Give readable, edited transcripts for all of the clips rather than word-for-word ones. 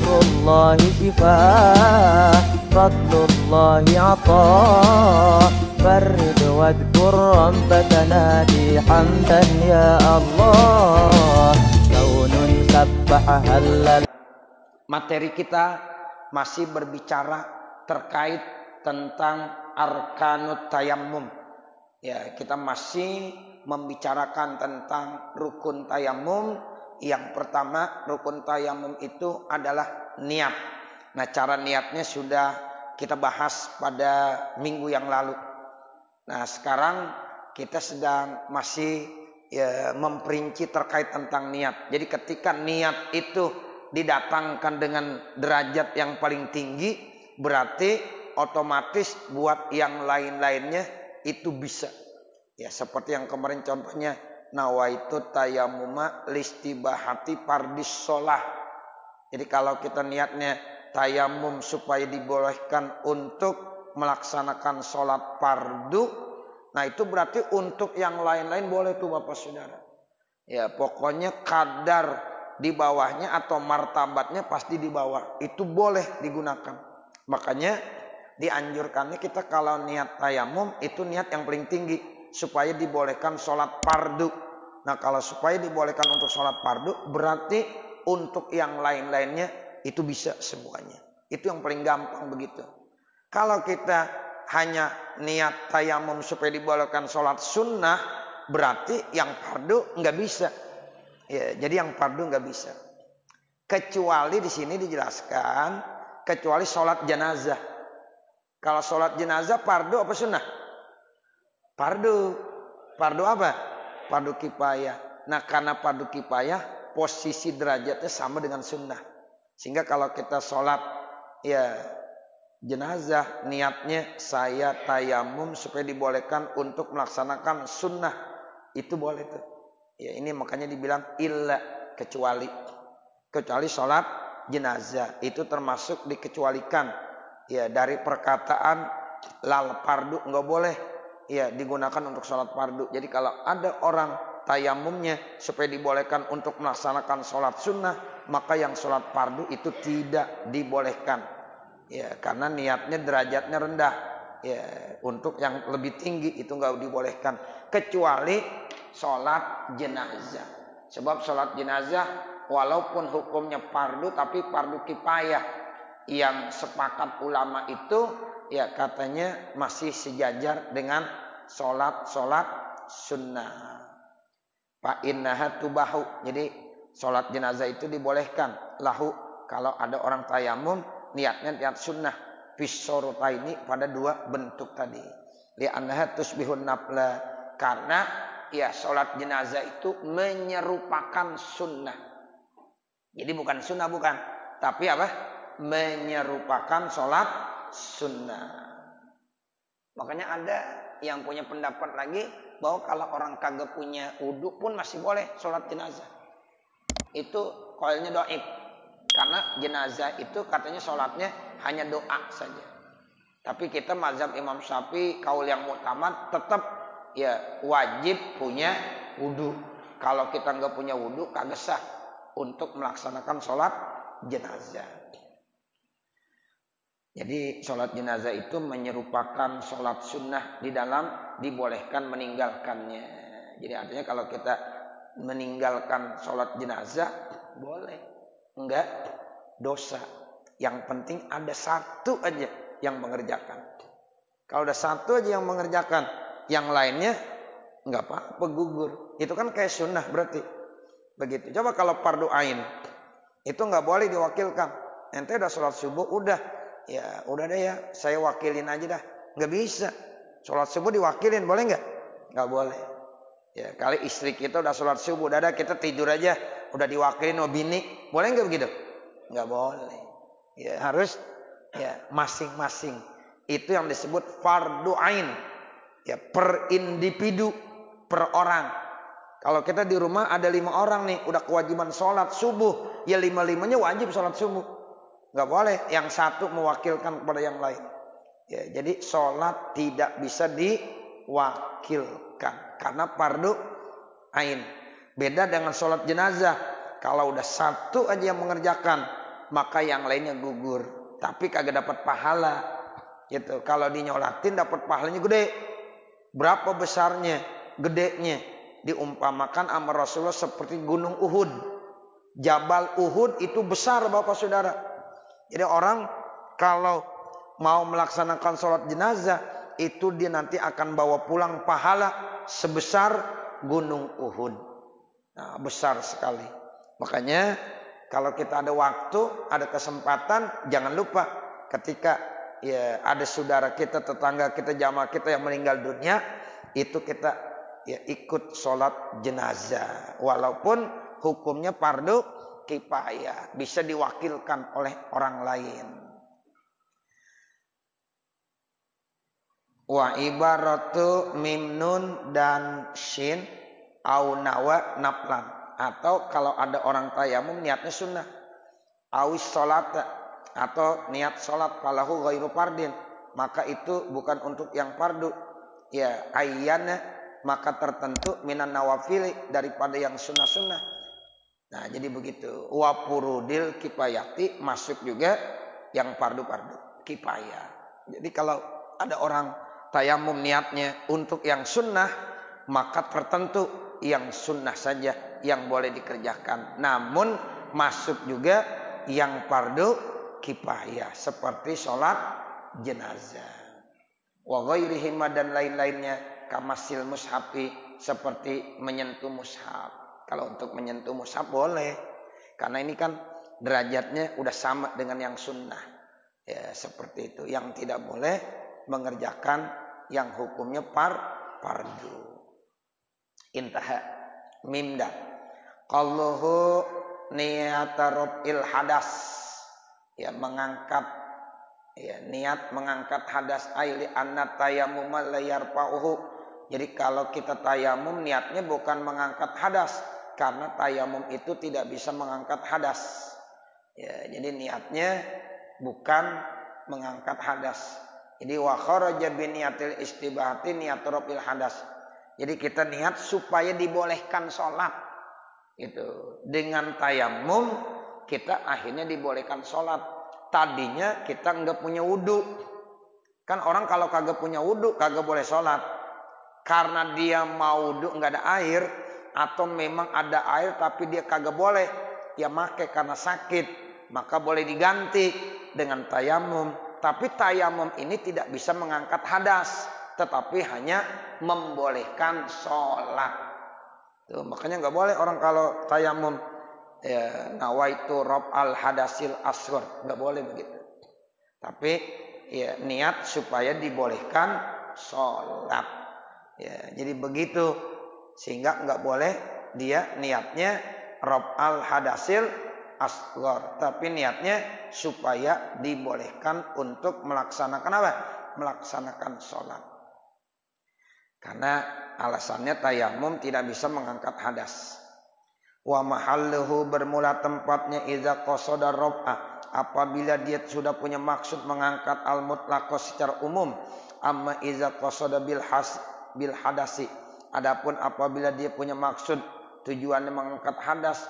Ilmullahi shifaa, fadlullahi ataa, farrid wadhkur rabbaka nadi hamdan ya Allah, kaunun sabbaha halal. Materi kita masih berbicara terkait tentang arkanut tayammum. Ya, kita masih membicarakan tentang rukun tayammum. Yang pertama, rukun tayammum itu adalah niat. Nah, cara niatnya sudah kita bahas pada minggu yang lalu. Nah, sekarang kita sedang masih memperinci terkait tentang niat. Jadi ketika niat itu didatangkan dengan derajat yang paling tinggi, berarti otomatis buat yang lain-lainnya itu bisa. Ya, seperti yang kemarin contohnya, nawaitu tayammuma listibahati fardis sholah. Jadi kalau kita niatnya tayamum supaya dibolehkan untuk melaksanakan sholat fardu, nah itu berarti untuk yang lain-lain boleh tuh Bapak Saudara. Ya, pokoknya kadar di bawahnya atau martabatnya pasti di bawah, itu boleh digunakan. Makanya dianjurkannya kita kalau niat tayamum itu niat yang paling tinggi supaya dibolehkan sholat fardu. Nah, kalau supaya dibolehkan untuk sholat fardu berarti untuk yang lain-lainnya itu bisa semuanya. Itu yang paling gampang begitu. Kalau kita hanya niat tayamum supaya dibolehkan sholat sunnah, berarti yang fardu nggak bisa. Ya, jadi yang fardu nggak bisa. Kecuali di sini dijelaskan, kecuali sholat jenazah. Kalau sholat jenazah fardu apa sunnah? Fardu. Fardu apa? Fardu kifayah. Nah, karena fardu kifayah, posisi derajatnya sama dengan sunnah. Sehingga kalau kita sholat ya jenazah, niatnya saya tayamum supaya dibolehkan untuk melaksanakan sunnah, itu boleh tuh. Ya, ini makanya dibilang illa, kecuali sholat jenazah itu termasuk dikecualikan ya dari perkataan lal fardu, nggak boleh ya digunakan untuk sholat fardu. Jadi kalau ada orang tayamumnya supaya dibolehkan untuk melaksanakan sholat sunnah, maka yang sholat fardu itu tidak dibolehkan ya, karena niatnya derajatnya rendah ya, untuk yang lebih tinggi itu nggak dibolehkan, kecuali sholat jenazah. Sebab sholat jenazah walaupun hukumnya fardu tapi fardu kifayah, yang sepakat ulama itu ya katanya masih sejajar dengan sholat sunnah. Fa innaha tubahu. Jadi sholat jenazah itu dibolehkan lahu kalau ada orang tayamum niatnya niat sunnah ini pada dua bentuk tadi. Li annaha tusbihun nafla, karena ya sholat jenazah itu menyerupakan sunnah. Jadi bukan sunnah bukan, tapi apa? Menyerupakan sholat sunnah. Makanya ada yang punya pendapat lagi bahwa kalau orang kagak punya wudhu pun masih boleh sholat jenazah. Itu qaulnya dhaif. Karena jenazah itu katanya sholatnya hanya doa saja. Tapi kita mazhab Imam Syafi'i kaul yang mutamad tetap ya wajib punya wudhu. Kalau kita nggak punya wudhu kagak sah untuk melaksanakan sholat jenazah. Jadi sholat jenazah itu menyerupakan sholat sunnah di dalam dibolehkan meninggalkannya. Jadi artinya kalau kita meninggalkan sholat jenazah boleh, enggak dosa. Yang penting ada satu aja yang mengerjakan. Kalau ada satu aja yang mengerjakan, yang lainnya enggak apa-apa gugur. Itu kan kayak sunnah berarti. Begitu. Coba kalau fardu ain itu enggak boleh diwakilkan. Ente udah sholat subuh udah. Ya udah deh ya, saya wakilin aja dah. Nggak bisa. Sholat subuh diwakilin, boleh nggak? Nggak boleh. Ya kali istri kita udah sholat subuh, udah kita tidur aja, udah diwakilin sama bini, boleh nggak begitu? Nggak boleh. Ya harus ya masing-masing. Itu yang disebut fardu ain. Ya per individu, per orang. Kalau kita di rumah ada 5 orang nih, udah kewajiban sholat subuh, ya 5-5-nya wajib sholat subuh. Nggak boleh yang satu mewakilkan kepada yang lain. Ya, jadi sholat tidak bisa diwakilkan karena fardu ain. Beda dengan sholat jenazah. Kalau udah satu aja yang mengerjakan, maka yang lainnya gugur. Tapi kagak dapat pahala. Gitu. Kalau dinyolatin dapat pahalanya gede. Berapa besarnya? Gedenya. Diumpamakan sama Rasulullah seperti gunung Uhud. Jabal Uhud itu besar Bapak Saudara. Jadi orang kalau mau melaksanakan sholat jenazah, itu dia nanti akan bawa pulang pahala sebesar gunung Uhud. Nah, besar sekali. Makanya kalau kita ada waktu, ada kesempatan, jangan lupa ketika ya ada saudara kita, tetangga kita, jamaah kita yang meninggal dunia, itu kita ya ikut sholat jenazah. Walaupun hukumnya fardu kifayah, bisa diwakilkan oleh orang lain. Wa ibaratu mim nun dan shin au nawa naflan. Atau kalau ada orang tayamum niatnya sunnah. Awis sholat atau niat sholat falahu ghairu fardin, maka itu bukan untuk yang fardu. Ya ayyana, maka tertentu minan nawafili, daripada yang sunnah-sunnah. Nah jadi begitu. Wa furudil kifayati, masuk juga yang fardu-fardu kifayah. Jadi kalau ada orang tayamum niatnya untuk yang sunnah, maka tertentu yang sunnah saja yang boleh dikerjakan. Namun masuk juga yang fardu kifayah seperti sholat jenazah. Wa ghairihi dan lain-lainnya kamasil mushafi, seperti menyentuh mushaf. Kalau untuk menyentuh mushaf boleh, karena ini kan derajatnya udah sama dengan yang sunnah. Ya seperti itu. Yang tidak boleh mengerjakan yang hukumnya fardu. Intaha mimda. Qalluhu niyatarub'il hadas. Ya mengangkat, ya niat mengangkat hadas, aili anna tayammum la yarfa'uhu. Jadi kalau kita tayamum niatnya bukan mengangkat hadas, karena tayamum itu tidak bisa mengangkat hadas. Ya, jadi niatnya bukan mengangkat hadas. Jadi wa kharaja bi niyatil istibahati niyaturub'il hadas. Jadi kita niat supaya dibolehkan sholat. Gitu. Dengan tayamum kita akhirnya dibolehkan sholat. Tadinya kita nggak punya wudhu. Kan orang kalau kagak punya wudhu kagak boleh sholat. Karena dia mau wudhu nggak ada air. Atau memang ada air tapi dia kagak boleh. Ya make karena sakit. Maka boleh diganti dengan tayamum. Tapi tayamum ini tidak bisa mengangkat hadas. Tetapi hanya membolehkan sholat. Tuh, makanya nggak boleh orang kalau tayamum ya, nawaitu rob al hadasil asghar, nggak boleh begitu. Tapi ya niat supaya dibolehkan sholat. Ya, jadi begitu, sehingga nggak boleh dia niatnya rob al hadasil asghar, tapi niatnya supaya dibolehkan untuk melaksanakan apa? Melaksanakan sholat. Karena alasannya tayamum tidak bisa mengangkat hadas. Wa mahalluhu, bermula tempatnya idza qasada raf'a, apabila dia sudah punya maksud mengangkat al mutlaq secara umum. Amma idza qasada bil hadasi, adapun apabila dia punya maksud tujuannya mengangkat hadas,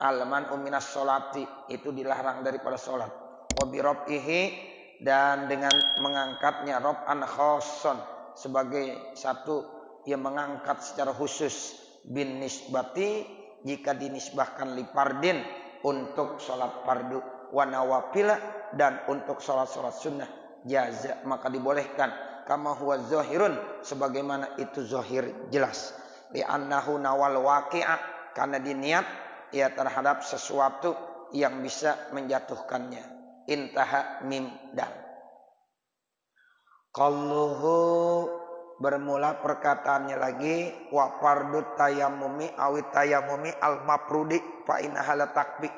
alman minas sholati, itu dilarang daripada sholat. Wa bi raf'ihi, dan dengan mengangkatnya raf'an khassan, sebagai satu yang mengangkat secara khusus, bin nisbati, jika dinisbahkan li fardin, untuk sholat fardu, wa nawafila, dan untuk sholat-sholat sunnah, jaza, maka dibolehkan. Kama huwa zahirun, sebagaimana itu zahir jelas. Li'annahu nawal waqi'ah, karena diniat ya terhadap sesuatu yang bisa menjatuhkannya. Intaha mim dal. Qalluhu, bermula perkataannya lagi, wa fardut tayammumi awit tayammumi al mafrudi fa innaha la takbi.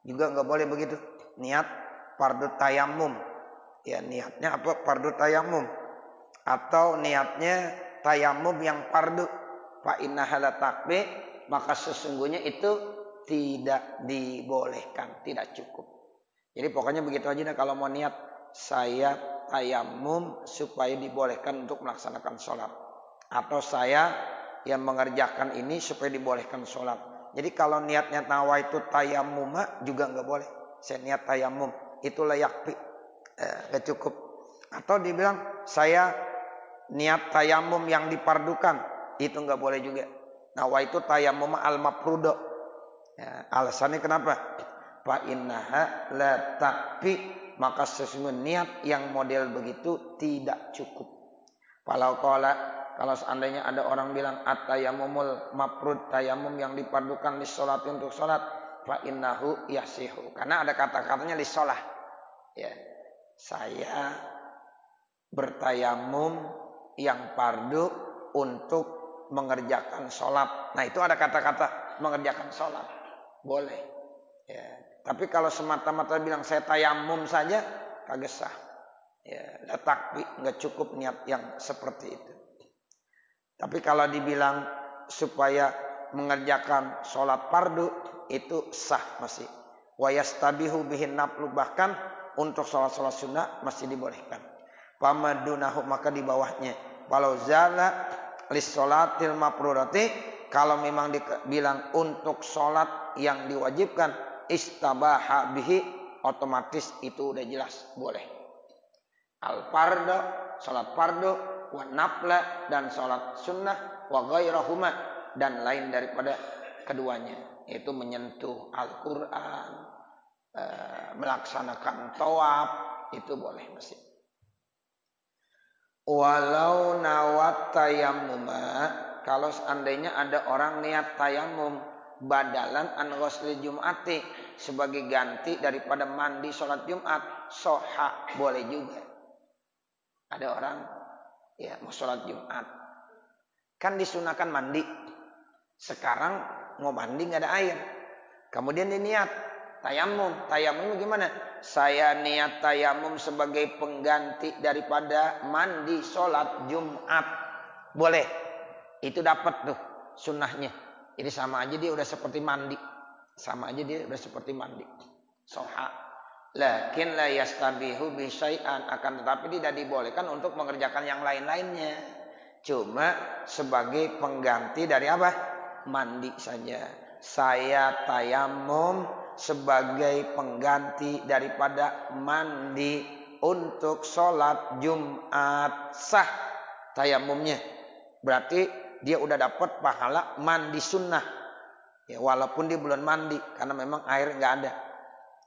Juga enggak boleh begitu. Niat fardut tayammum. Ya niatnya apa? Fardut tayammum. Atau niatnya tayammum yang fardu, fa innaha la takbi, maka sesungguhnya itu tidak dibolehkan, tidak cukup. Jadi pokoknya begitu aja deh kalau mau niat saya tayamum supaya dibolehkan untuk melaksanakan sholat. Atau saya yang mengerjakan ini supaya dibolehkan sholat. Jadi kalau niatnya nawaitu tayammuma juga nggak boleh. saya niat tayamum, itulah yakfi, gak cukup. Atau dibilang saya niat tayamum yang dipardukan, itu nggak boleh juga. Nawaitu tayamum al-mafrudo. Ya, alasannya kenapa? Fa innaha la takfi, maka sesungguhnya niat yang model begitu tidak cukup. Kalau seandainya ada orang bilang at-tayammumul mafrud, tayamum yang dipardukan di sholat untuk sholat, fa innahu yasihu. Karena ada kata-katanya di sholat. Ya, saya bertayamum yang fardu untuk mengerjakan sholat. Nah itu ada kata-kata mengerjakan sholat. Boleh. Ya. Tapi kalau semata-mata bilang saya tayamum saja, kagak sah. Ya, takfi, nggak cukup niat yang seperti itu. Tapi kalau dibilang supaya mengerjakan sholat fardu, itu sah masih. Wa yastabihu bihin naflu, bahkan untuk sholat-sholat sunnah masih dibolehkan. Pamadunahu, maka di bawahnya. Walau zala lis sholatil mafrudati, kalau memang dibilang untuk sholat yang diwajibkan, istabaha bihi, otomatis itu udah jelas boleh. Al fardo, sholat fardu, wa nafla, dan sholat sunnah, wa ghairahuma, dan lain daripada keduanya, yaitu menyentuh Al-Quran, melaksanakan tawaf, itu boleh masih. Walau nawat tayammuma, kalau seandainya ada orang niat tayamum badalan an ghusli jum'ati, sebagai ganti daripada mandi sholat Jumat, soha, boleh juga. Ada orang ya mau sholat Jumat, kan disunahkan mandi. Sekarang mau mandi nggak ada air, kemudian dia niat tayamum. Tayamum gimana? Saya niat tayamum sebagai pengganti daripada mandi sholat Jumat, boleh. Itu dapat tuh sunnahnya. Jadi sama aja dia udah seperti mandi. Sama aja dia udah seperti mandi. Soha. Lakin la yastabihu bi syai'an, akan tetapi tidak dibolehkan untuk mengerjakan yang lain-lainnya. Cuma sebagai pengganti dari apa? Mandi saja. Saya tayamum sebagai pengganti daripada mandi untuk sholat Jumat, sah tayamumnya. Berarti dia udah dapat pahala mandi sunnah. Ya, walaupun di bulan mandi, karena memang air nggak ada.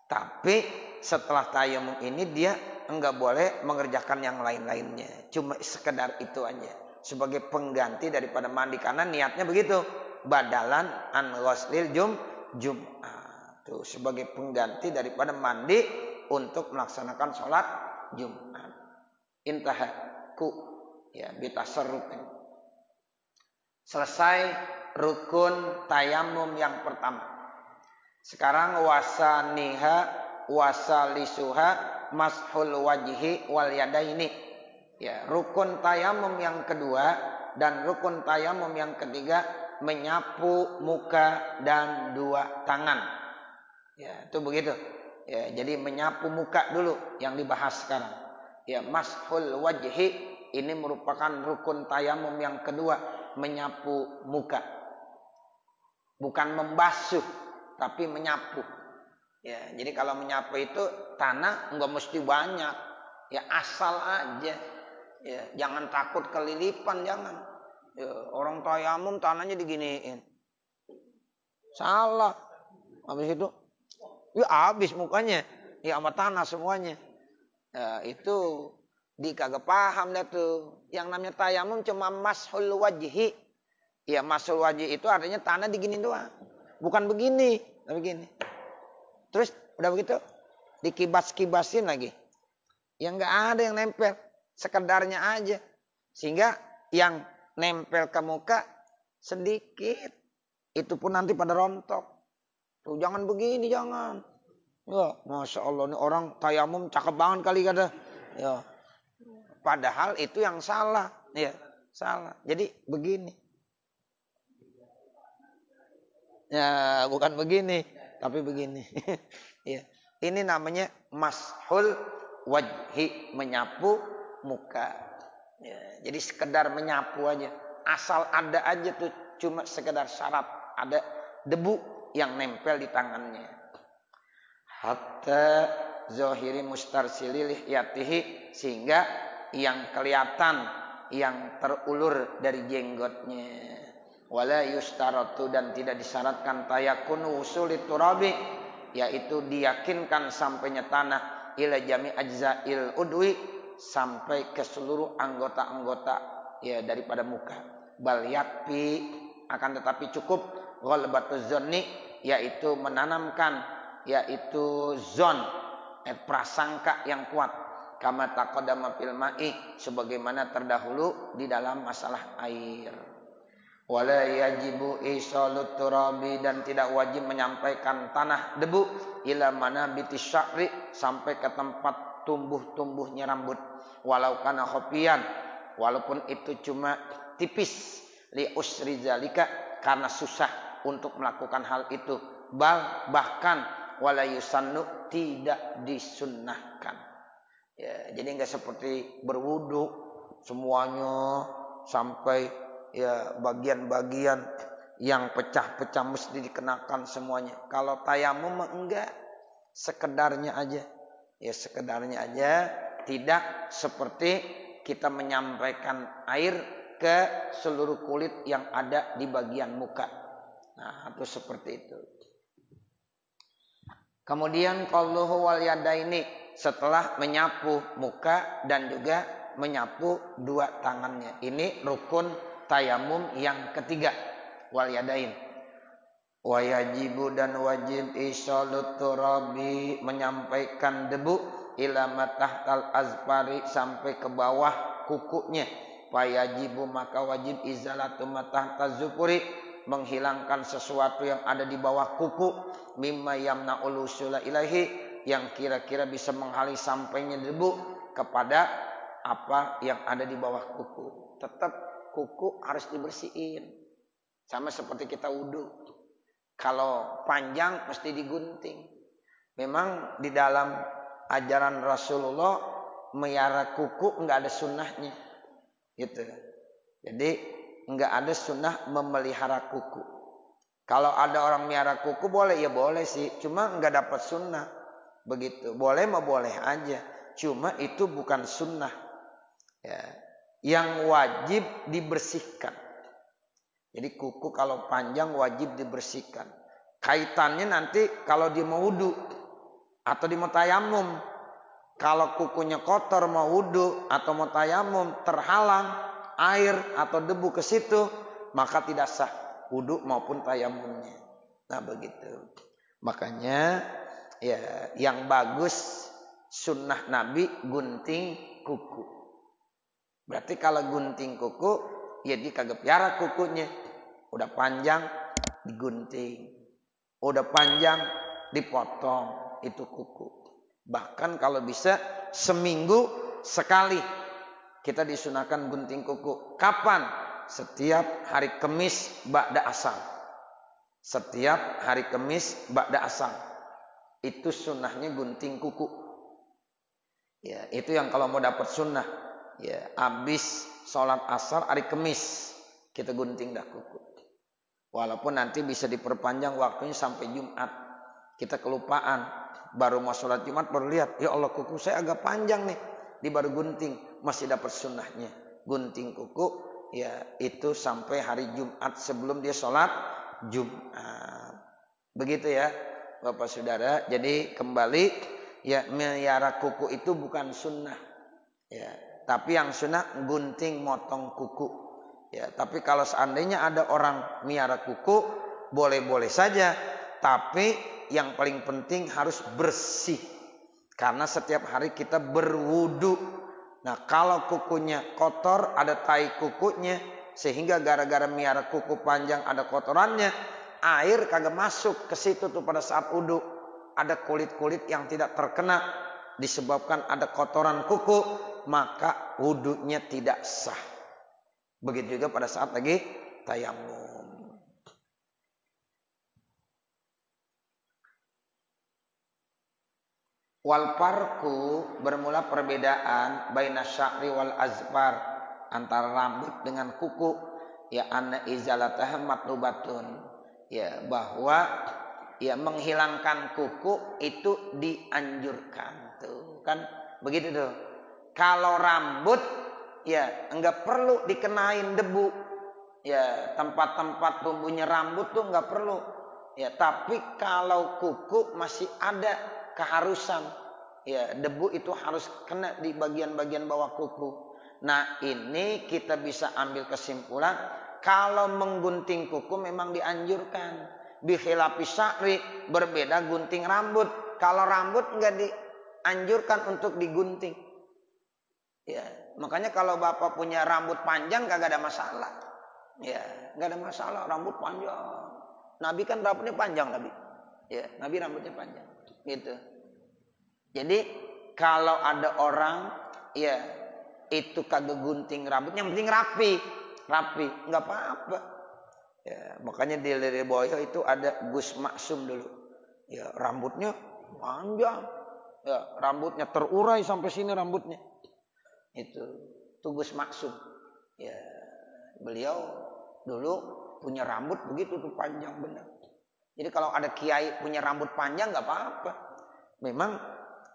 Tapi setelah tayamum ini dia enggak boleh mengerjakan yang lain-lainnya. Cuma sekedar itu aja. Sebagai pengganti daripada mandi. Karena niatnya begitu. Badalan an ghuslil Jum'at. Tuh, sebagai pengganti daripada mandi untuk melaksanakan sholat Jumat. Intahaku. Ya, bitasarrufin. Selesai rukun tayamum yang pertama. Sekarang wasaniha wasalisuha mashul wajhi wal yadaini. Ya, rukun tayamum yang kedua dan rukun tayamum yang ketiga, menyapu muka dan dua tangan. Ya, itu begitu. Ya, jadi menyapu muka dulu yang dibahas sekarang. Ya, mashul wajhi ini merupakan rukun tayamum yang kedua, menyapu muka. Bukan membasuh, tapi menyapu. Ya, jadi kalau menyapu itu tanah enggak mesti banyak. Ya, asal aja. Ya, jangan takut kelilipan, jangan. Ya, orang tayamum tanahnya diginiin. Salah. Habis itu ya habis mukanya. Ya sama tanah semuanya. Ya, itu kagak paham dah tuh. Yang namanya tayamum cuma mashul wajhi. Ya, mashul wajhi itu artinya tanah diginiin doang. Bukan begini, begini. Terus udah begitu dikibas-kibasin lagi. Yang nggak ada yang nempel, sekedarnya aja. Sehingga yang nempel ke muka sedikit. Itu pun nanti pada rontok. Tuh jangan begini, jangan. Ya, Masya Allah, ini orang tayamum cakep banget kali kata. Ya. Padahal itu yang salah, ya, salah. Jadi begini. Ya, bukan begini, tapi begini. Ya. Ini namanya mashul wajhi, menyapu muka. Ya, jadi sekedar menyapu aja. Asal ada aja tuh, cuma sekedar syarat ada debu yang nempel di tangannya. hatta zahiri mustarsilil lihiyatihi, sehingga yang kelihatan yang terulur dari jenggotnya. Wala yustaratu, dan tidak disyaratkan tayakunu usulit turabi, yaitu diyakinkan sampainya tanah ila jami ajzail udwi, sampai ke seluruh anggota-anggota ya daripada muka. Bal yakfi, akan tetapi cukup ghalbatuz zanni, yaitu menanamkan yaitu zon, prasangka yang kuat, kama taqaddama fil ma'i, sebagaimana terdahulu di dalam masalah air. Wala yajibu isalut turabi, dan tidak wajib menyampaikan tanah debu ila manabitis sya'ri, sampai ke tempat tumbuh-tumbuhnya rambut, walau kana khofiyan, walaupun itu cuma tipis, li usri zalika, karena susah untuk melakukan hal itu, bahkan wala yusannu, tidak disunnahkan. Ya, jadi enggak seperti berwudu semuanya sampai ya bagian-bagian yang pecah-pecah mesti dikenakan semuanya. Kalau tayamum enggak, sekedarnya aja. Ya sekedarnya aja, tidak seperti kita menyampaikan air ke seluruh kulit yang ada di bagian muka. Nah, itu seperti itu. Kemudian qauluhu wal yadaini, setelah menyapu muka dan juga menyapu dua tangannya. Ini rukun tayamum yang ketiga, wal yadain. Wa yajibu, dan wajib isalut turabi, menyampaikan debu ila matahtal azfari, sampai ke bawah kukunya. Fa yajibu, maka wajib izalatu matahtaz zufuri, menghilangkan sesuatu yang ada di bawah kuku, mimma yamna'ul usula ilahi, yang kira-kira bisa menghalangi sampainya debu kepada apa yang ada di bawah kuku. Tetap kuku harus dibersihin, sama seperti kita wudu. Kalau panjang mesti digunting. Memang di dalam ajaran Rasulullah melihara kuku enggak ada sunnahnya, gitu. Jadi enggak ada sunnah memelihara kuku. Kalau ada orang melihara kuku boleh, ya boleh sih. Cuma enggak dapat sunnah. Begitu. Boleh mah boleh aja. Cuma itu bukan sunnah. Ya. Yang wajib dibersihkan. Jadi kuku kalau panjang wajib dibersihkan. Kaitannya nanti kalau dia mau wudu atau dia mau tayamum. Kalau kukunya kotor mau wudu atau mau tayamum, terhalang air atau debu ke situ, maka tidak sah wudu maupun tayamumnya. Nah begitu. Makanya ya yang bagus sunnah Nabi gunting kuku. Berarti kalau gunting kuku, ya dia kagak piara kukunya. Udah panjang digunting, udah panjang dipotong, itu kuku. Bahkan kalau bisa seminggu sekali kita disunahkan gunting kuku. Kapan? Setiap hari Kamis ba'da asar. Setiap hari Kamis ba'da asar. Itu sunnahnya gunting kuku. Ya, itu yang kalau mau dapat sunnah. Ya, habis sholat asar hari Kamis kita gunting dah kuku. Walaupun nanti bisa diperpanjang waktunya sampai Jumat. Kita kelupaan. Baru mau sholat Jumat baru lihat. Ya Allah, kuku saya agak panjang nih. Di baru gunting. Masih dapat sunnahnya. Gunting kuku. Ya itu sampai hari Jumat sebelum dia sholat Jumat. Begitu ya Bapak Saudara. Jadi kembali. Ya melihara kuku itu bukan sunnah. Ya. Tapi yang sunnah gunting motong kuku. Ya, tapi kalau seandainya ada orang miara kuku, boleh-boleh saja. Tapi yang paling penting harus bersih. Karena setiap hari kita berwudu. Nah, kalau kukunya kotor, ada tai kukunya, sehingga gara-gara miara kuku panjang ada kotorannya, air kagak masuk ke situ tuh pada saat wudu. Ada kulit-kulit yang tidak terkena disebabkan ada kotoran kuku, maka wudunya tidak sah. Begitu juga pada saat lagi tayamum. Wal farqu, bermula perbedaan baina sya'ri wal azfar, antara rambut dengan kuku, ya anna izalataha matlubatun, ya bahwa ya menghilangkan kuku itu dianjurkan. Tuh kan begitu tuh. Kalau rambut ya enggak perlu dikenain debu. Ya tempat-tempat tumbuhnya rambut tuh enggak perlu. Ya tapi kalau kuku masih ada keharusan. Ya debu itu harus kena di bagian-bagian bawah kuku. Nah ini kita bisa ambil kesimpulan. Kalau menggunting kuku memang dianjurkan. Bikhilafi sya'ri, berbeda gunting rambut. Kalau rambut enggak dianjurkan untuk digunting. Ya, makanya kalau bapak punya rambut panjang kagak ada masalah. Ya, enggak ada masalah rambut panjang. Nabi kan rambutnya panjang Nabi. Ya, Nabi rambutnya panjang. Gitu. Jadi kalau ada orang ya itu kagak gunting rambutnya, yang penting rapi, enggak apa-apa. Ya, makanya di Lirboyo itu ada Gus Maksum dulu. Ya, rambutnya panjang. Ya, rambutnya terurai sampai sini rambutnya. Itu Gus Maksum. Ya, beliau dulu punya rambut begitu tuh panjang benar. Jadi kalau ada kiai punya rambut panjang nggak apa-apa. Memang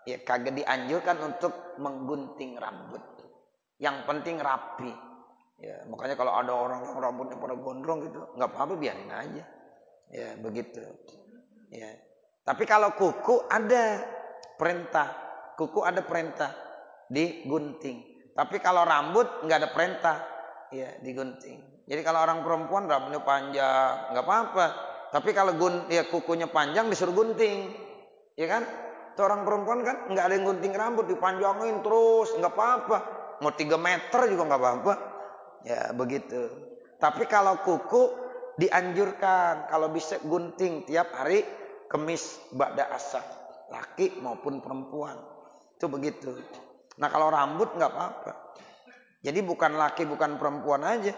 ya kagak dianjurkan untuk menggunting rambut. Yang penting rapi. Ya, makanya kalau ada orang yang rambutnya pada gondrong gitu, nggak apa-apa, biarin aja. Ya, begitu. Ya. Tapi kalau kuku ada perintah, kuku ada perintah digunting. Tapi kalau rambut nggak ada perintah, ya digunting. Jadi kalau orang perempuan rambutnya panjang, nggak apa-apa. Tapi kalau ya kukunya panjang disuruh gunting, ya kan? Tuh orang perempuan kan nggak ada yang gunting rambut, dipanjangin terus, nggak apa-apa. Mau 3 meter juga nggak apa-apa. Ya begitu. Tapi kalau kuku dianjurkan, kalau bisa gunting tiap hari Kemis ba'da asar, laki maupun perempuan. Itu begitu. Nah kalau rambut nggak apa-apa. Jadi bukan laki bukan perempuan aja.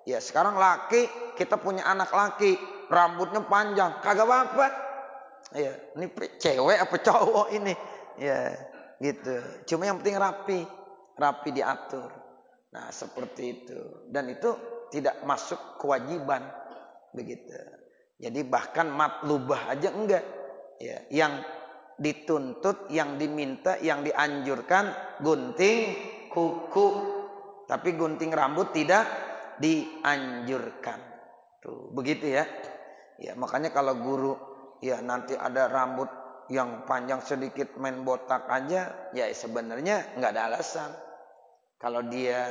Ya sekarang laki, kita punya anak laki, rambutnya panjang, kagak apa-apa. Ya, ini cewek apa cowok ini? Ya, gitu. Cuma yang penting rapi diatur. Nah, seperti itu. Dan itu tidak masuk kewajiban, begitu. Jadi bahkan matlubah aja enggak. Ya, yang dituntut, yang diminta, yang dianjurkan gunting kuku. Tapi gunting rambut tidak dianjurkan. Tuh, begitu ya. Ya, makanya kalau guru ya nanti ada rambut yang panjang sedikit main botak aja, ya sebenarnya nggak ada alasan. Kalau dia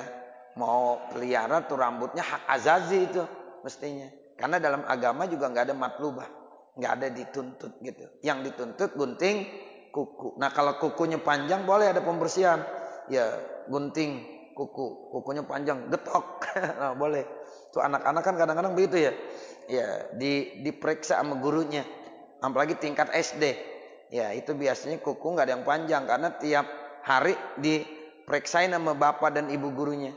mau pelihara tuh rambutnya hak azazi itu mestinya. Karena dalam agama juga nggak ada matlubah, nggak ada dituntut gitu. Yang dituntut gunting kuku. Nah kalau kukunya panjang boleh ada pembersihan. Ya gunting kukunya panjang, getok. Nah, boleh. Tuh anak-anak kan kadang-kadang begitu ya. Ya diperiksa sama gurunya. Apalagi tingkat SD. Ya itu biasanya kuku nggak ada yang panjang karena tiap hari diperiksain sama bapak dan ibu gurunya.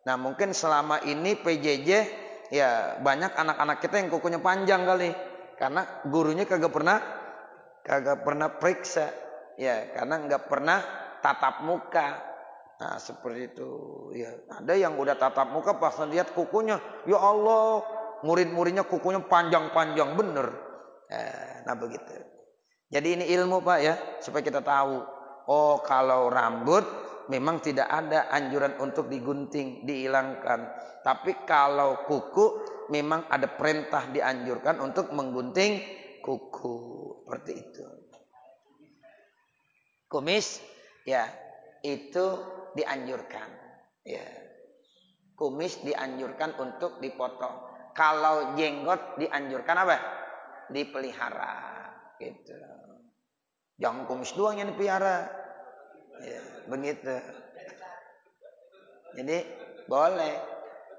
Nah mungkin selama ini PJJ ya banyak anak-anak kita yang kukunya panjang kali. Karena gurunya kagak pernah periksa. Ya karena nggak pernah tatap muka. Nah seperti itu. Ya ada yang udah tatap muka pas lihat kukunya, ya Allah, murid-muridnya kukunya panjang-panjang bener. Nah begitu. Jadi ini ilmu Pak ya, supaya kita tahu. Oh kalau rambut memang tidak ada anjuran untuk digunting, dihilangkan. Tapi kalau kuku memang ada perintah dianjurkan untuk menggunting kuku. Seperti itu. Kumis ya itu dianjurkan. Ya. Kumis dianjurkan untuk dipotong. Kalau jenggot dianjurkan apa? Dipelihara gitu. Jangan kumis doang yang dipelihara. Ya, begitu. Jadi boleh.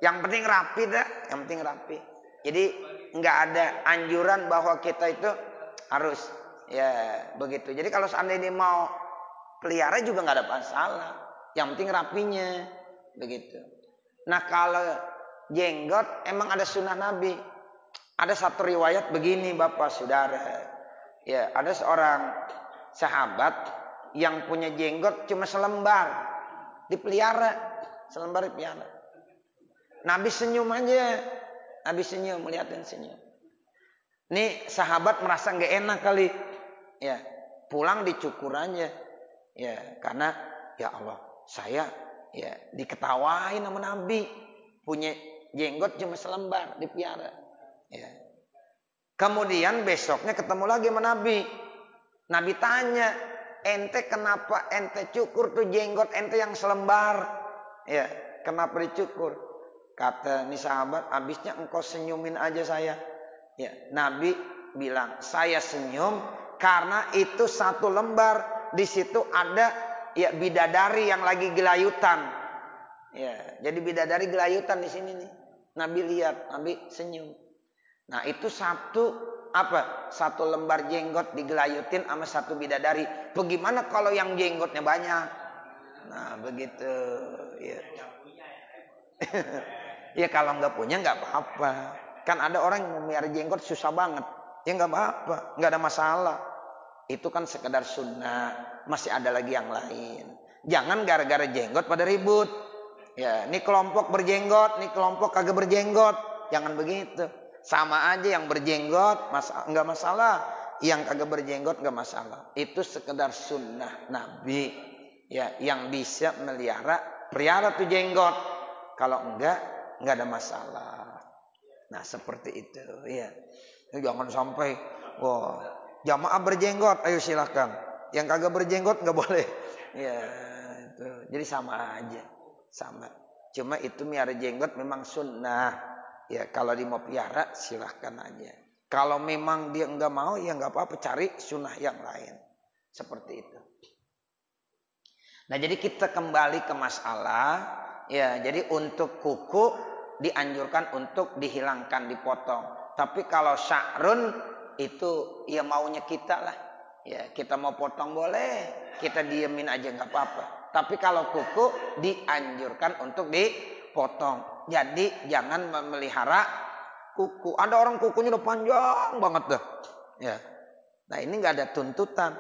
Yang penting rapi dah, yang penting rapi. Jadi nggak ada anjuran bahwa kita itu harus ya begitu. Jadi kalau seandainya mau pelihara juga nggak ada masalah. Yang penting rapinya begitu. Nah kalau jenggot emang ada sunnah Nabi. Ada satu riwayat begini Bapak Saudara. Ya, ada seorang sahabat yang punya jenggot cuma selembar. Dipelihara. Selembar dipelihara. Nabi senyum aja. Nabi senyum, melihatin senyum. Nih sahabat merasa nggak enak kali, ya pulang dicukur aja, ya karena ya Allah saya ya diketawain sama Nabi punya jenggot cuma selembar dipiara, ya. Kemudian besoknya ketemu lagi sama Nabi, Nabi tanya, ente kenapa ente cukur tuh jenggot ente yang selembar, ya kenapa dicukur? Kata nih sahabat, habisnya engkau senyumin aja saya. Ya, Nabi bilang, saya senyum karena itu satu lembar. Di situ ada ya bidadari yang lagi gelayutan. Ya, jadi bidadari gelayutan di sini nih. Nabi lihat, Nabi senyum. Nah, itu satu apa? Satu lembar jenggot digelayutin sama satu bidadari. Bagaimana kalau yang jenggotnya banyak? Nah, begitu. Ya, ya kalau nggak punya nggak apa-apa. Kan ada orang yang memelihara jenggot susah banget. Ya nggak apa-apa, nggak ada masalah. Itu kan sekedar sunnah. Masih ada lagi yang lain. Jangan gara-gara jenggot pada ribut. Ya, ini kelompok berjenggot, ini kelompok kagak berjenggot. Jangan begitu. Sama aja yang berjenggot nggak masalah. Yang kagak berjenggot nggak masalah. Itu sekedar sunnah Nabi. Ya, yang bisa pelihara tuh jenggot. Kalau enggak ada masalah. Nah seperti itu ya. Jangan sampai wah jamaah berjenggot ayo silakan. Yang kagak berjenggot nggak boleh. Ya itu. Jadi sama aja. Sama. Cuma itu miara jenggot memang sunnah. Ya kalau dia mau piara silahkan aja. Kalau memang dia nggak mau ya nggak apa-apa, cari sunnah yang lain. Seperti itu. Nah jadi kita kembali ke masalah. Ya jadi untuk kuku dianjurkan untuk dihilangkan, dipotong. Tapi kalau sya'run itu ya maunya kita lah. Ya kita mau potong boleh, kita diemin aja nggak apa-apa. Tapi kalau kuku dianjurkan untuk dipotong. Jadi jangan memelihara kuku. Ada orang kukunya udah panjang banget dah. Ya. Nah ini nggak ada tuntutan,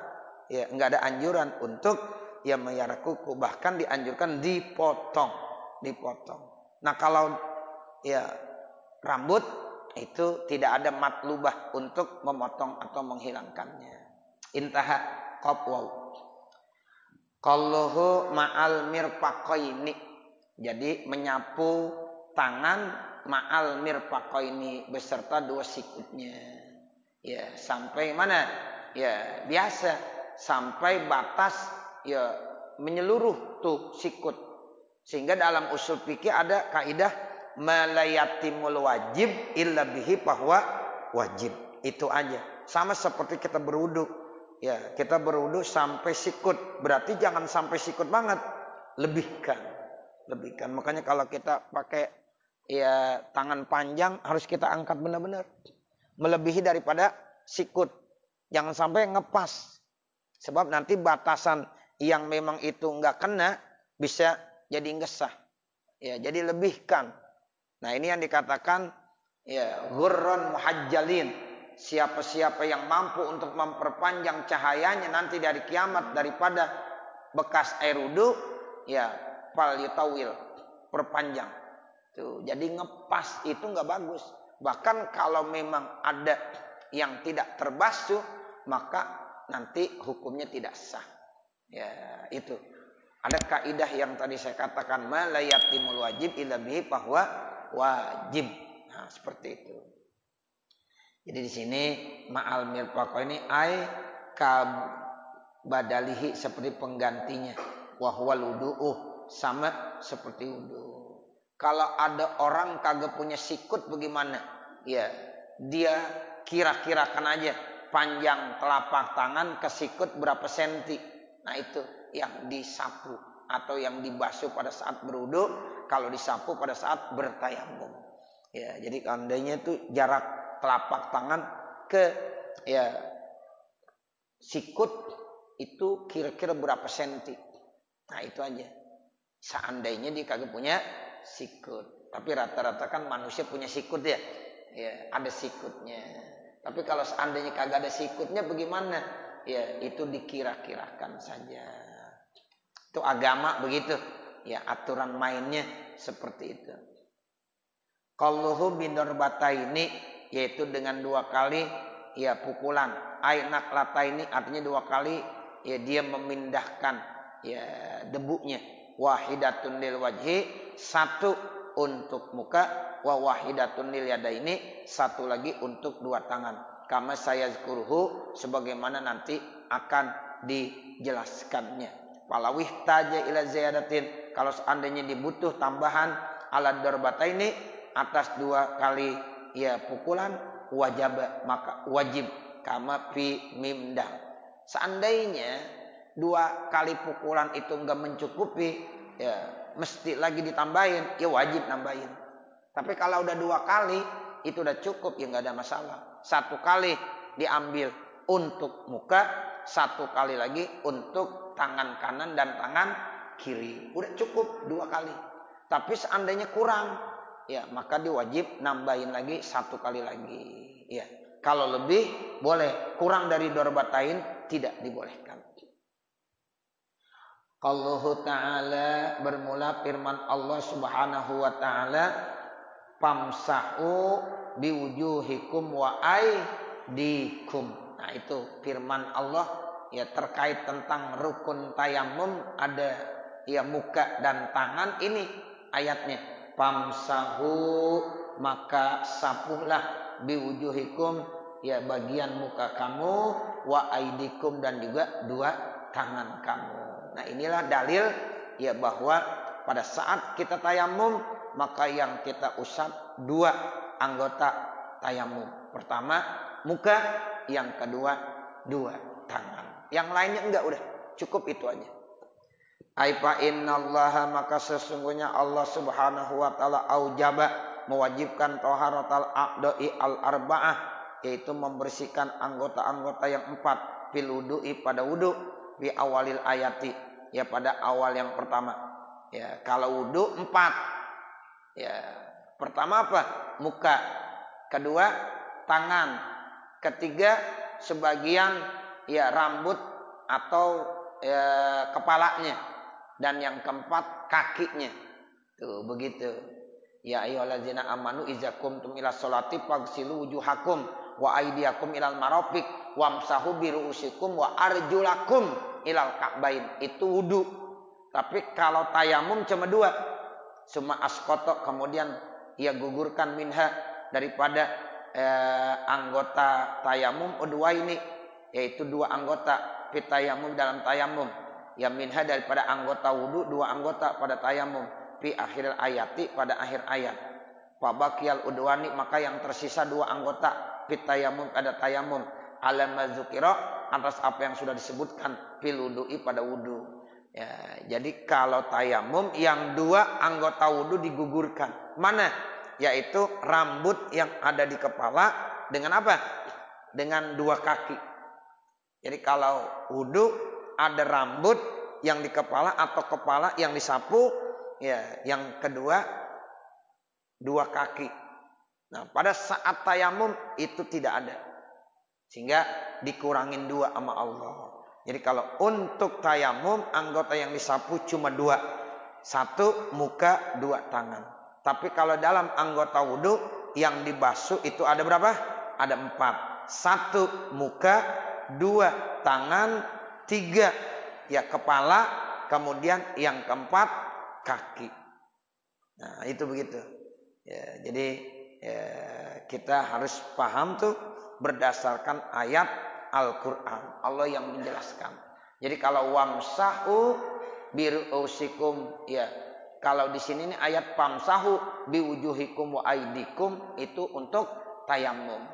ya nggak ada anjuran untuk ya melihara kuku. Bahkan dianjurkan dipotong. Nah kalau ya rambut itu tidak ada matlubah untuk memotong atau menghilangkannya. Intaha qawwaw. Qalluhu ma'al mirfaqaini. Jadi menyapu tangan ma'al mirfaqaini beserta dua sikutnya. Ya, sampai mana? Ya, biasa sampai batas ya menyeluruh tuh sikut. Sehingga dalam usul fikih ada kaidah malayatimul wajib illa bihi bahwa wajib. Itu aja. Sama seperti kita berwudu. Ya, kita berwudu sampai sikut. Berarti jangan sampai sikut banget. Lebihkan. Makanya kalau kita pakai ya tangan panjang harus kita angkat benar-benar. Melebihi daripada sikut. Jangan sampai ngepas. Sebab nanti batasan yang memang itu nggak kena bisa jadi ngesah. Ya, jadi lebihkan. Nah, ini yang dikatakan ya ghurran muhajjalin. Siapa-siapa yang mampu untuk memperpanjang cahayanya nanti dari kiamat daripada bekas air wudu, ya fal yutawil, perpanjang. Tuh, jadi ngepas itu nggak bagus. Bahkan kalau memang ada yang tidak terbasuh, maka nanti hukumnya tidak sah. Ya, itu. Ada kaidah yang tadi saya katakan malayatimul wajib illa bihi bahwa wajib. Nah, seperti itu. Jadi di sini ma'al mirfaqo ini ai kabadalihi seperti penggantinya. Wa huwal wudu'uh sama seperti wudu. Kalau ada orang kagak punya sikut bagaimana? Ya, dia kira-kirakan aja panjang telapak tangan ke sikut berapa senti. Nah, itu yang disapu atau yang dibasuh pada saat berwudu, kalau disapu pada saat bertayamum. Ya, jadi andainya itu jarak telapak tangan ke ya sikut itu kira-kira berapa senti. Nah, itu aja. Seandainya dia kagak punya sikut. Tapi rata-rata kan manusia punya sikut ya. Ya, ada sikutnya. Tapi kalau seandainya kagak ada sikutnya bagaimana? Ya, itu dikira-kirakan saja. Itu agama begitu. Ya, aturan mainnya seperti itu. Qalluhu bidarbataini yaitu dengan 2 kali ya pukulan. Ainak lata ini artinya 2 kali ya dia memindahkan ya debunya. Wahidatun lil wajhi, 1 untuk muka, wa wahidatun lil yadaini, 1 lagi untuk 2 tangan. Kama saya zkuruhu, sebagaimana nanti akan dijelaskannya. Falawih taja ila ziyadatin, kalau seandainya dibutuh tambahan ala darbataini atas 2 kali ya pukulan, wajib maka wajib kama fi mimdah. Seandainya 2 kali pukulan itu enggak mencukupi, ya mesti lagi ditambahin, ya wajib nambahin. Tapi kalau udah 2 kali itu udah cukup, ya enggak ada masalah. 1 kali diambil untuk muka, 1 kali lagi untuk tangan kanan dan tangan kiri. Udah cukup 2 kali. Tapi seandainya kurang, ya maka diwajib nambahin lagi 1 kali lagi. Ya, kalau lebih boleh, kurang dari darbatain tidak dibolehkan. Allah Ta'ala, bermula firman Allah Subhanahu wa Ta'ala, famsahu biwujuhikum wa aydikum. Nah, itu firman Allah ya terkait tentang rukun tayamum, ada ya muka dan tangan. Ini ayatnya, famsahu, maka sapuhlah, biwujuhikum, ya bagian muka kamu, wa aydikum, dan juga 2 tangan kamu. Nah, inilah dalil ya bahwa pada saat kita tayamum maka yang kita usap 2 anggota tayamum. Pertama muka, yang kedua 2 tangan. Yang lainnya enggak, udah cukup itu aja. Aifa innallaha, maka sesungguhnya Allah Subhanahu wa Ta'ala aujaba, mewajibkan taharatal a'dai al arba'ah, yaitu membersihkan anggota-anggota yang 4, fil wudu'i, pada wudu, fi awalil ayati, ya pada awal yang pertama. Ya, kalau wudu 4. Ya, pertama apa? Muka. Kedua tangan. Ketiga sebagian ya rambut atau ya, kepalanya. Dan yang keempat kakinya. Tuh begitu. Ya ayyuhallazina amanu idza qumtum ila sholati faghsilu wujuhakum wa aydiyakum ilal marafiq wamsahu biru'usikum wa arjulakum ilal ka'bain. Itu wudu. Tapi kalau tayamum cuma 2. Suma asqata, kemudian ia gugurkan minha, daripada anggota tayamum 2 ini, yaitu 2 anggota fit tayamum, dalam tayamum. Ya minha, daripada anggota wudu 2 anggota pada tayamum, fi akhir ayati, pada akhir ayat. Fabaqiyal udwani, maka yang tersisa 2 anggota fit tayamum, pada tayamum, ala mazukira, atas apa yang sudah disebutkan, fil wudu'i, pada wudu. Ya, jadi kalau tayamum yang 2 anggota wudu digugurkan. Mana? Yaitu rambut yang ada di kepala dengan apa? Dengan 2 kaki. Jadi kalau wudu ada rambut yang di kepala atau kepala yang disapu, ya yang kedua 2 kaki. Nah, pada saat tayamum itu tidak ada. Sehingga dikurangin 2 sama Allah. Jadi kalau untuk tayamum anggota yang disapu cuma 2. 1 muka, 2 tangan. Tapi kalau dalam anggota wudu yang dibasuh itu ada berapa? Ada 4. 1 muka, 2 tangan, 3 ya kepala, kemudian yang keempat kaki. Nah, itu begitu. Ya, jadi ya, kita harus paham tuh berdasarkan ayat Al-Quran. Allah yang menjelaskan. Jadi kalau wamsahu biru'usikum, ya kalau di sini nih ayat famsahu biwujuhikum wa aidikum itu untuk tayamum.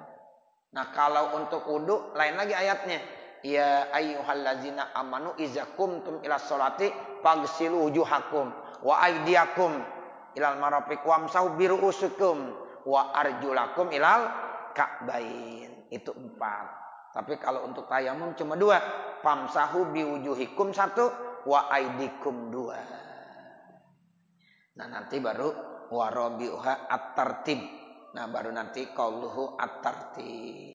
Nah, kalau untuk wudu lain lagi ayatnya. Ya ayyuhallazina amanu idza qumtum ila sholati faghsilu wujuhakum wa aydiyakum ilal marafiq wamsahu biru'usikum wa arjulakum ilal ka'bain. Itu 4. Tapi kalau untuk tayamum cuma 2. Famsahu biwujuhikum 1, wa aidikum 2. Nah, nanti baru warabiuha at-tartib. Nah, baru nanti qauluhu at-tartib.